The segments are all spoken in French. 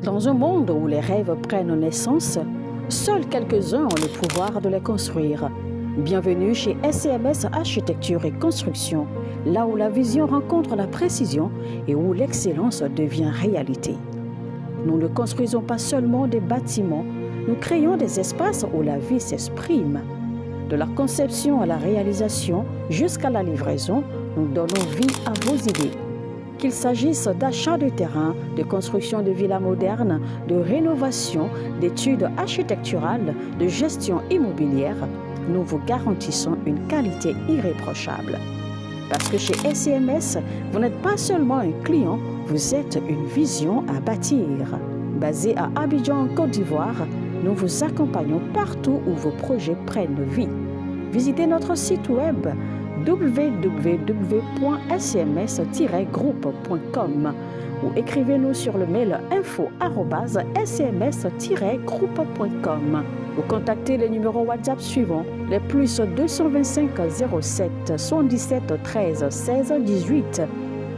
Dans un monde où les rêves prennent naissance, seuls quelques-uns ont le pouvoir de les construire. Bienvenue chez SCMS Architecture et Construction, là où la vision rencontre la précision et où l'excellence devient réalité. Nous ne construisons pas seulement des bâtiments, nous créons des espaces où la vie s'exprime. De la conception à la réalisation jusqu'à la livraison, nous donnons vie à vos idées. Qu'il s'agisse d'achat de terrain, de construction de villas modernes, de rénovation, d'études architecturales, de gestion immobilière, nous vous garantissons une qualité irréprochable. Parce que chez SCMS, vous n'êtes pas seulement un client, vous êtes une vision à bâtir. Basé à Abidjan, en Côte d'Ivoire, nous vous accompagnons partout où vos projets prennent vie. Visitez notre site web www.scms-groupe.com ou écrivez-nous sur le mail info@scms-groupe.com ou contactez les numéros WhatsApp suivants, les plus 225 07 77 13 16 18,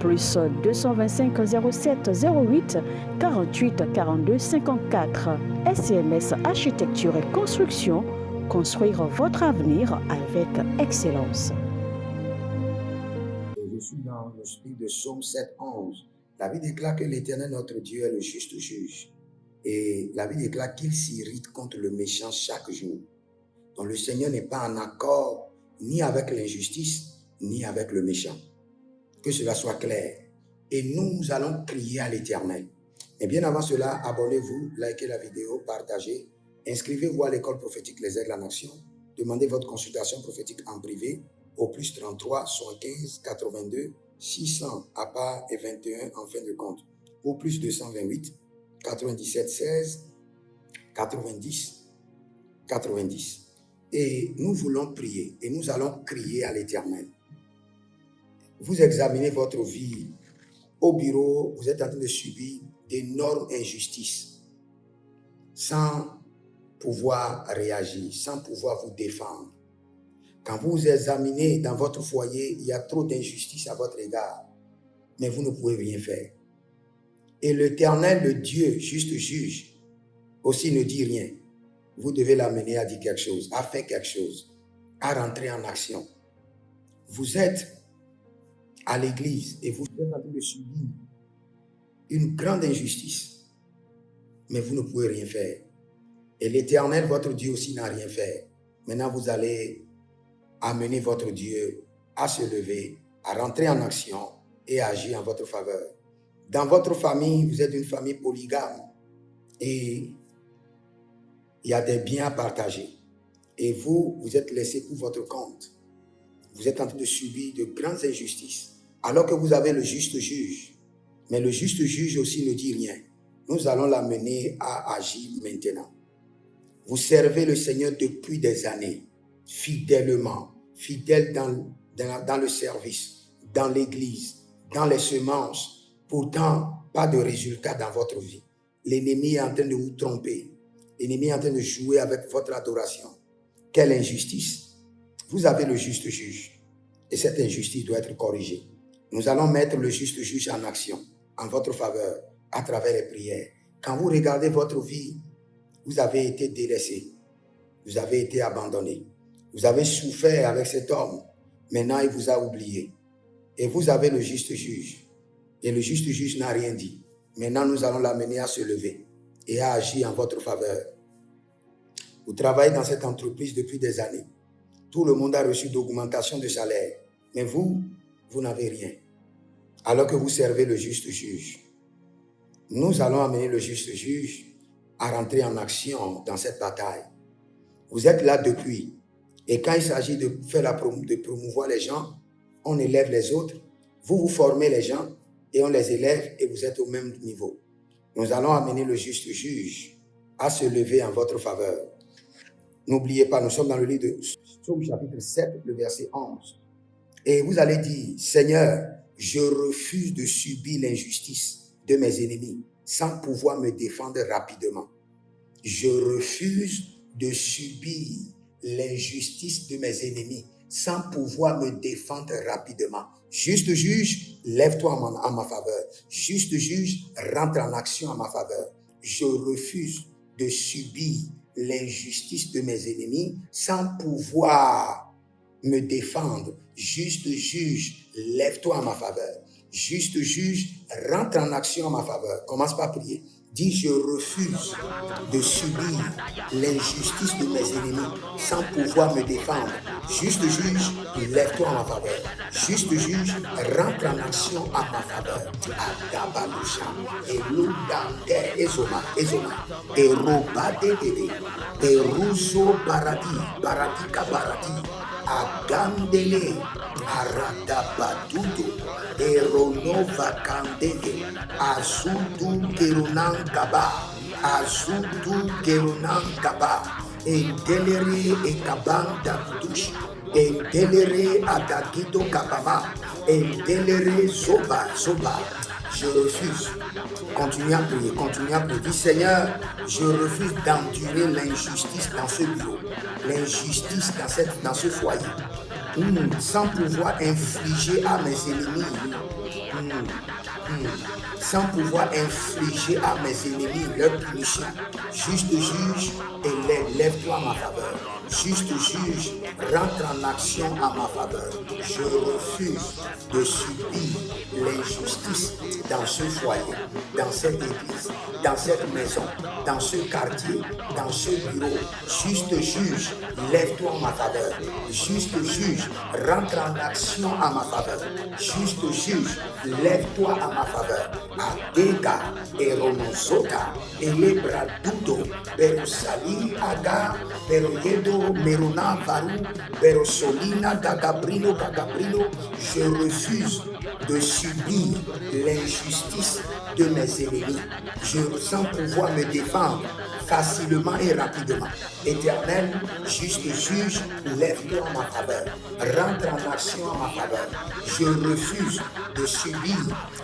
plus 225 07 08 48 42 54. SCMS Architecture et Construction, construire votre avenir avec excellence. Je suis dans le style de Psaume 7, 11. La Bible déclare que l'Éternel, notre Dieu, est le juste juge. Et la Bible déclare qu'il s'irrite contre le méchant chaque jour. Donc le Seigneur n'est pas en accord ni avec l'injustice, ni avec le méchant. Que cela soit clair. Et nous allons crier à l'Éternel. Et bien avant cela, abonnez-vous, likez la vidéo, partagez, inscrivez-vous à l'école prophétique Les Aides de la Nation, demandez votre consultation prophétique en privé au plus 33 75 82 600 à part et 21 en fin de compte, au plus 228 97 16 90 90. Et nous voulons prier et nous allons crier à l'Éternel. Vous examinez votre vie au bureau, vous êtes en train de subir d'énormes injustices sans pouvoir réagir, sans pouvoir vous défendre. Quand vous vous examinez dans votre foyer, il y a trop d'injustice à votre égard, mais vous ne pouvez rien faire. Et l'Éternel, le Dieu, juste juge, aussi ne dit rien. Vous devez l'amener à dire quelque chose, à faire quelque chose, à rentrer en action. Vous êtes à l'église et vous êtes en train de subir une grande injustice, mais vous ne pouvez rien faire. Et l'Éternel, votre Dieu aussi, n'a rien fait. Maintenant, vous allez amener votre Dieu à se lever, à rentrer en action et à agir en votre faveur. Dans votre famille, vous êtes une famille polygame et il y a des biens à partager. Et vous êtes laissé pour votre compte. Vous êtes en train de subir de grandes injustices, alors que vous avez le juste juge. Mais le juste juge aussi ne dit rien. Nous allons l'amener à agir maintenant. Vous servez le Seigneur depuis des années, fidèlement, fidèle dans le service, dans l'église, dans les semences. Pourtant, pas de résultat dans votre vie. L'ennemi est en train de vous tromper. L'ennemi est en train de jouer avec votre adoration. Quelle injustice! Vous avez le juste juge et cette injustice doit être corrigée. Nous allons mettre le juste juge en action, en votre faveur, à travers les prières. Quand vous regardez votre vie, vous avez été délaissé, vous avez été abandonné, vous avez souffert avec cet homme, maintenant il vous a oublié. Et vous avez le juste juge, et le juste juge n'a rien dit. Maintenant nous allons l'amener à se lever et à agir en votre faveur. Vous travaillez dans cette entreprise depuis des années. Tout le monde a reçu d'augmentation de salaire, mais vous n'avez rien, alors que vous servez le juste juge. Nous allons amener le juste juge à rentrer en action dans cette bataille. Vous êtes là depuis, et quand il s'agit de promouvoir les gens, on élève les autres, vous formez les gens, et on les élève, et vous êtes au même niveau. Nous allons amener le juste juge à se lever en votre faveur. N'oubliez pas, nous sommes dans le livre de Psaume chapitre 7, le verset 11. Et vous allez dire, Seigneur, je refuse de subir l'injustice de mes ennemis sans pouvoir me défendre rapidement. Je refuse de subir l'injustice de mes ennemis sans pouvoir me défendre rapidement. Juste juge, lève-toi en ma faveur. Juste juge, rentre en action en ma faveur. je refuse de subir l'injustice de mes ennemis sans pouvoir me défendre. Juste juge, lève-toi en ma faveur. Juste juge, rentre en action en ma faveur. Commence par prier. Dis, je refuse de subir l'injustice de mes ennemis sans pouvoir me défendre. Juste juge, lève-toi en ma faveur. Juste juge, rentre en action en ma faveur. Agabalusha, Eludande, Ezoma, Erobade, Eruzo, Baradika, Agandele, Aradabadudo, Eronova Kandege, Azudu Gerunan Gaba, Endelere Ekabanda Kudush, Endelere Adagido Kabama, Endelere Zoba. Je refuse. Continuez à prier. Dis, Seigneur, je refuse d'endurer l'injustice dans ce bureau, l'injustice dans ce foyer, sans pouvoir infliger à mes ennemis, sans pouvoir infliger à mes ennemis leur punition. Juste juge et lève-toi en ma faveur. Juste juge, rentre en action en ma faveur. Je refuse de subir l'injustice dans ce foyer, dans cette église, dans cette maison, dans ce quartier, dans ce bureau. Juste juge, lève-toi en ma faveur. Juste juge, rentre en action en ma faveur. Juste juge, lève-toi en ma faveur. Adega, Eronosota, Elebradudo, Berusali, Aga, Beroyedo, Merona, Varu, Berosolina, Gagabrino. Je refuse de subir l'injustice de mes ennemis. Je sens pouvoir me défendre facilement et rapidement. Éternel, juste juge, lève-toi en ma faveur. Rentre en action en ma faveur. Je refuse de subir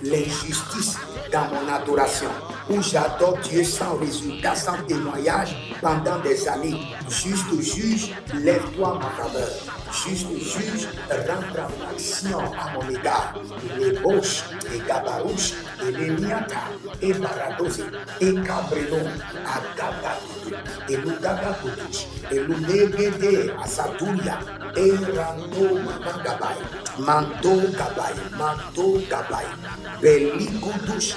l'injustice dans mon adoration, où j'adore Dieu sans résultat, sans témoignage pendant des années. Juste juge, lève-toi en ma faveur. Juste juge, rentre en action à mon égard. Les Bosch, les Gabarouche, et les Niata, et Baradosi, et Cabrelo, Agabakutu, et Lugagakutuch, et Lunegede, Asaturia, et Rando Mando Gabai, Belikudush,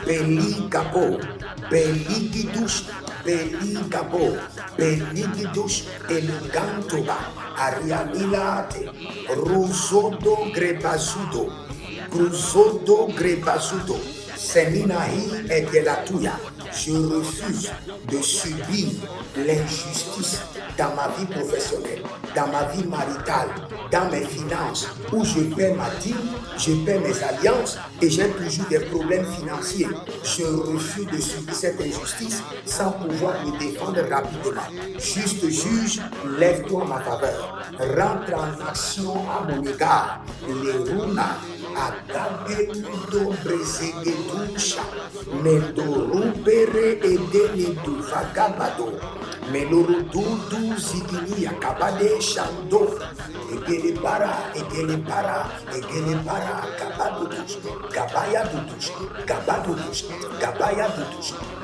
Beligabo, Beligidush, Beligidush, Elugantoba, Ariamilate, Ruzodo Grebazudo, Seminahi et de la Touya. Je refuse de subir l'injustice dans ma vie professionnelle, dans ma vie maritale, dans mes finances, où je paie ma dîme, je paie mes alliances et j'ai toujours des problèmes financiers. Je refuse de subir cette injustice sans pouvoir me défendre rapidement. Juste juge, lève-toi en ma faveur. Rentre en action à mon égard. Les Runa, Agabeludo Brezegetusha, Medorubere Edenidu Vagabado, Melorududu Zigini Akabade Shando, Egelebara, Gabadudush,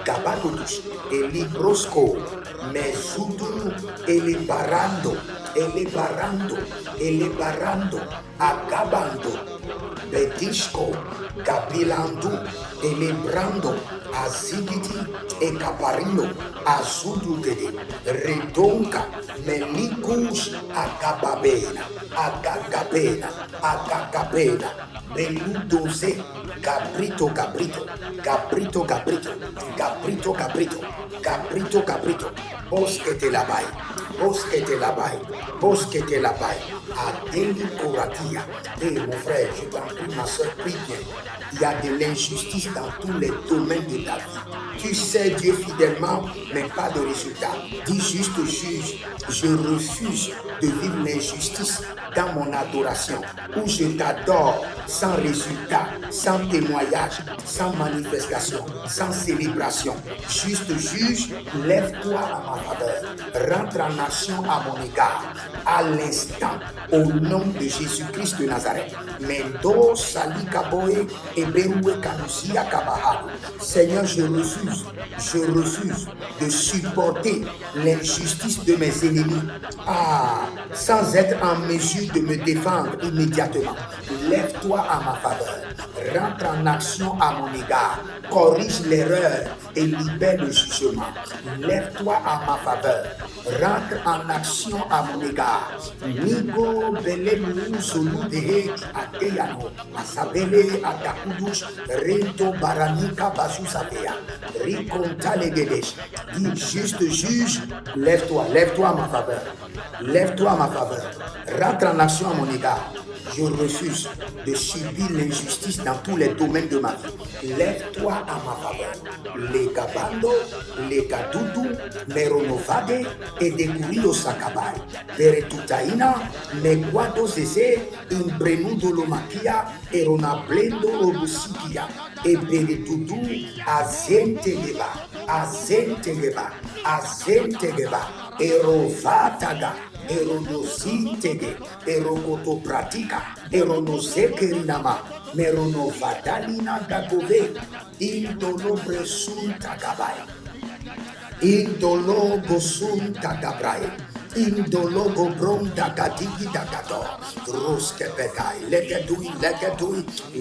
Gabadudush, Elibrosco, Mesudu, Elebarando, Agabando, Bedisco, Gabilandu, Elebrando, Azigiti, Ecaparino, Azudugede, Redonca, Melikus, Agababena, Beludoze, Cabrito, Bosquete labai, Adeli Koratia. Et mon frère, je t'en prie, ma soeur, prie bien. Il y a de l'injustice dans tous les domaines de ta vie. Tu sais Dieu fidèlement, mais pas de résultat. Dis juste juge, je refuse de vivre l'injustice dans mon adoration, où je t'adore sans résultat, sans témoignage, sans manifestation, sans célébration. Juste juge, lève-toi à ma faveur, rentre en action à mon égard, à l'instant, au nom de Jésus-Christ de Nazareth. Mendo salikaboe et beroué kanusia kabaha. Seigneur, je refuse de supporter l'injustice de mes ennemis. Sans être en mesure de me défendre immédiatement. Lève-toi à ma faveur, rentre en action à mon égard, corrige l'erreur et libère le jugement. Lève-toi à ma faveur, rentre en action à mon égard. Nigo bele solu dehe ateyano, asabele atakudush, rento baranika basusabea, rikonta legedesh. Dis juste juge, lève-toi à ma faveur. Lève-toi à ma faveur, rentre en action à mon égard. Je refuse de subir l'injustice dans tous les domaines de ma vie. Lève-toi à ma faveur. Les gabando, les gadoudou, les ronovade et des courillos sakabai. Beretutaina, les guados zeze, imbrenudo lomakia, et ronablendo robusikia. Et beretudu, azentegeba, azentegeba, azentegeba, et rovataga. Eronositege, erokoto pratika, eronosekerinama, meronovadalina gagove, indolobre suntagabai, indologo suntagabai, indologo bronda gadigi dagado, roskebegai, legedui,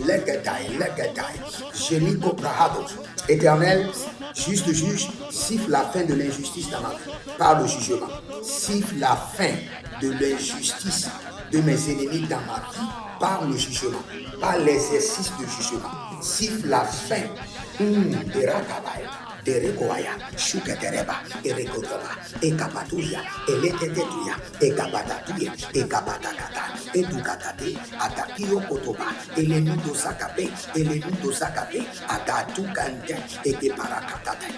legedai, jeliko prahado. Éternel, juste juge, siffle la fin de l'injustice dans ma vie, par le jugement. Siffle la fin de l'injustice de mes ennemis dans ma vie, par le jugement, par l'exercice de jugement. Siffle la fin de Rakabai, de Rekoaya, Shuketereba, Erekotoba, Ekapatuya, Eletetetuya, Ekapatatuya, Ekapatakata, Edukatate, Atakio Kotoba, Elenudo Sakape, Agatukante, Ekeparakatate,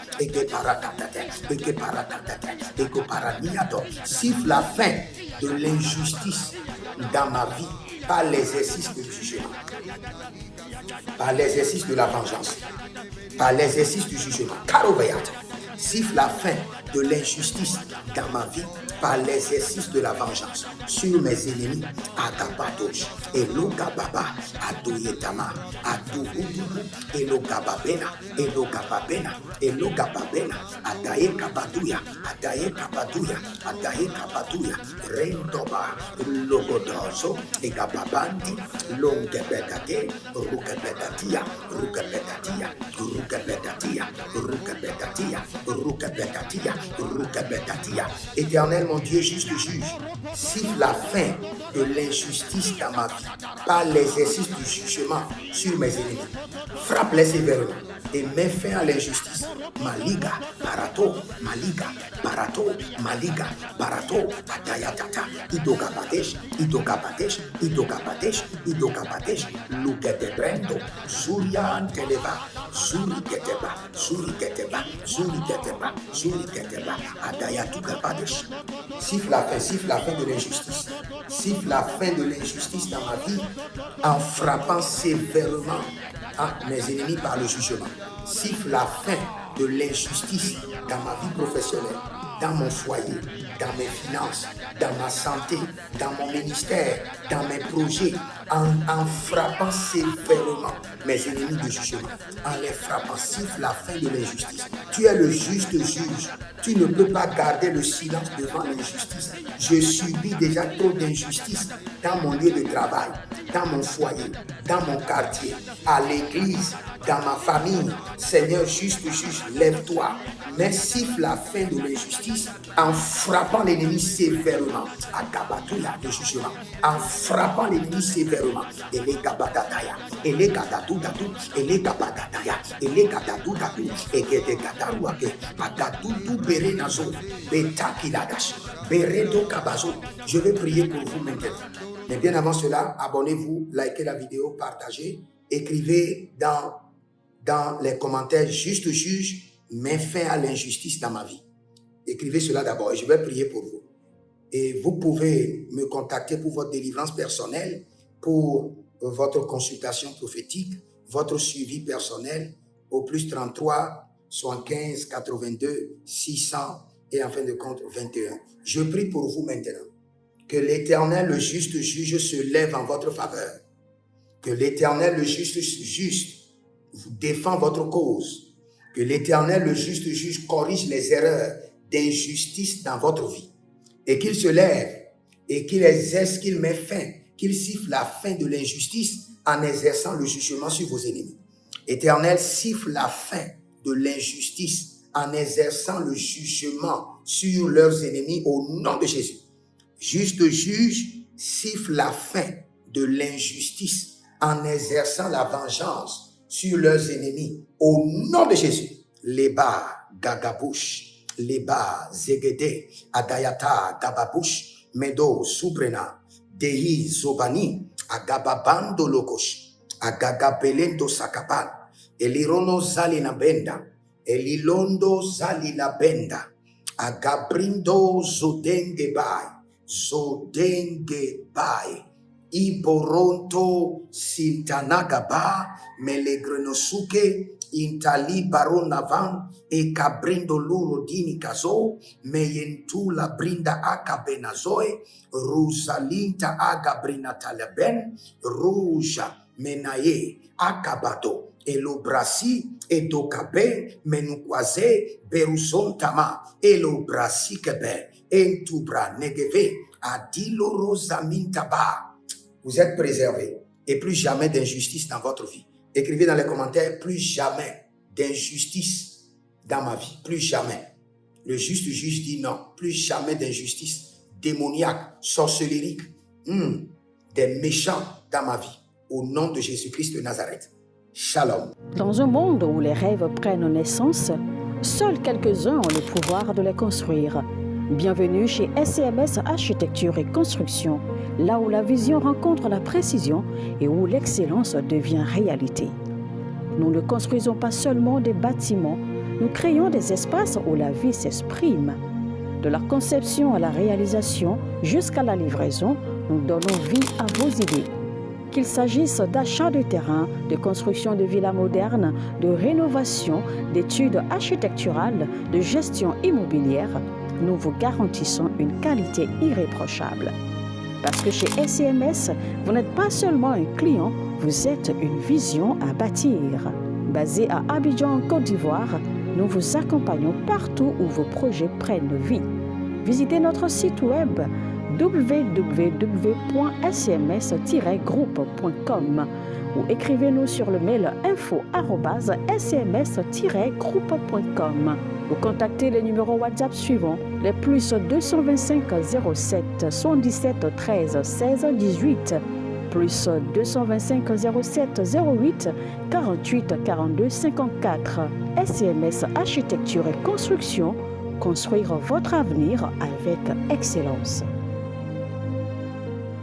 Ekoparaniato. Siffle la fin de l'injustice dans ma vie par l'exercice de jugement, par l'exercice de la vengeance, par l'exercice du jugement. Karovayat. Siffle la fin de l'injustice dans ma vie par l'exercice de la vengeance sur mes ennemis. Agabadosh, Elogababa, Adoyetama, Adogudugu, Elogababena, Adaye Kabaduya, Rendoba, Logodozo, Egababandi, Longebegate, Rukabetatia. Éternel, mon Dieu, juste juge, siffle la fin de l'injustice dans ma vie par l'exercice du jugement sur mes ennemis. Frappe-les sévèrement et mets fin à l'injustice. Maliga, Parato, Atayatata, Idokapatesh, Luketebrendo, Surian Teleba, Suriketeba, Adayatukapadesh. Siffle la fin de l'injustice. Siffle la fin de l'injustice dans ma vie en frappant sévèrement mes ennemis par le jugement. Siffle la fin de l'injustice dans ma vie professionnelle, dans mon foyer, dans mes finances, dans ma santé, dans mon ministère, dans mes projets, en frappant sévèrement mes ennemis de jugement, en les frappant. Siffle la fin de l'injustice. Tu es le juste juge. Tu ne peux pas garder le silence devant l'injustice. Je subis déjà trop d'injustice dans mon lieu de travail, dans mon foyer, dans mon quartier, à l'église, dans ma famille. Seigneur, juste juge, lève-toi. Mais siffle la fin de l'injustice en frappant l'ennemi sévèrement. À Gabatouya de jugement. En frappant l'ennemi sévèrement. Et les Gabatataya. Et les Gatadoudadou. Et les Gabatataya. Et les Gatadoudadou. Et les Gatarouake. Agadoutou Berenazo. Betakiladash. Beredo Kabazo. Je vais prier pour vous maintenant. Mais bien avant cela, abonnez-vous, likez la vidéo, partagez, écrivez dans les commentaires, juste juge, mets fin à l'injustice dans ma vie. Écrivez cela d'abord et je vais prier pour vous. Et vous pouvez me contacter pour votre délivrance personnelle, pour votre consultation prophétique, votre suivi personnel au plus 33 75 82 600 et en fin de compte 21. Je prie pour vous maintenant. Que l'Éternel, le juste juge, se lève en votre faveur. Que l'Éternel, le juste vous défend votre cause. Que l'Éternel, le juste juge, corrige les erreurs d'injustice dans votre vie. Et qu'il se lève et qu'il exerce, qu'il met fin, qu'il siffle la fin de l'injustice en exerçant le jugement sur vos ennemis. Éternel, siffle la fin de l'injustice en exerçant le jugement sur leurs ennemis au nom de Jésus. Juste juge, siffle la fin de l'injustice en exerçant la vengeance sur leurs ennemis au nom de Jésus. Leba Gagabouche, Leba Zegede, Adayata Gababush, Medo Subrena, Dehi Zobani, Agababando Lokosh, Agagabelendo Sakaban, Elirono Zalina Benda, Elilondo Zalina Benda, Agabrindo Zodenge Bai, Iboronto Sintanagaba, Melegrenosuke, Intali Baronavan, e Cabrindo Luro Dini Kazo, Meyentula Brinda Akabenazoe, Rusalinta Agabrina Talaben, Ruja Menaye Akabato, Elobrasi, Edokabe, Menukwaze, Beruson Tama, Elobrasi Kebe, Entubra Negeve, Adilo Rosamintaba. Vous êtes préservés et plus jamais d'injustice dans votre vie. Écrivez dans les commentaires, plus jamais d'injustice dans ma vie. Plus jamais. Le juste juge dit non. Plus jamais d'injustice démoniaque, sorcellerie, des méchants dans ma vie. Au nom de Jésus-Christ de Nazareth. Shalom. Dans un monde où les rêves prennent naissance, seuls quelques-uns ont le pouvoir de les construire. Bienvenue chez SCMS Architecture et Construction, là où la vision rencontre la précision et où l'excellence devient réalité. Nous ne construisons pas seulement des bâtiments, nous créons des espaces où la vie s'exprime. De la conception à la réalisation jusqu'à la livraison, nous donnons vie à vos idées. Qu'il s'agisse d'achat de terrain, de construction de villas modernes, de rénovation, d'études architecturales, de gestion immobilière, nous vous garantissons une qualité irréprochable. Parce que chez SCMS, vous n'êtes pas seulement un client, vous êtes une vision à bâtir. Basé à Abidjan, en Côte d'Ivoire, nous vous accompagnons partout où vos projets prennent vie. Visitez notre site web www.scms-groupe.com ou écrivez-nous sur le mail info@scms-groupe.com ou contactez les numéros WhatsApp suivants, les plus 225 07 77 13 16 18, plus 225 07 08 48 42 54. SCMS Architecture et Construction, construire votre avenir avec excellence.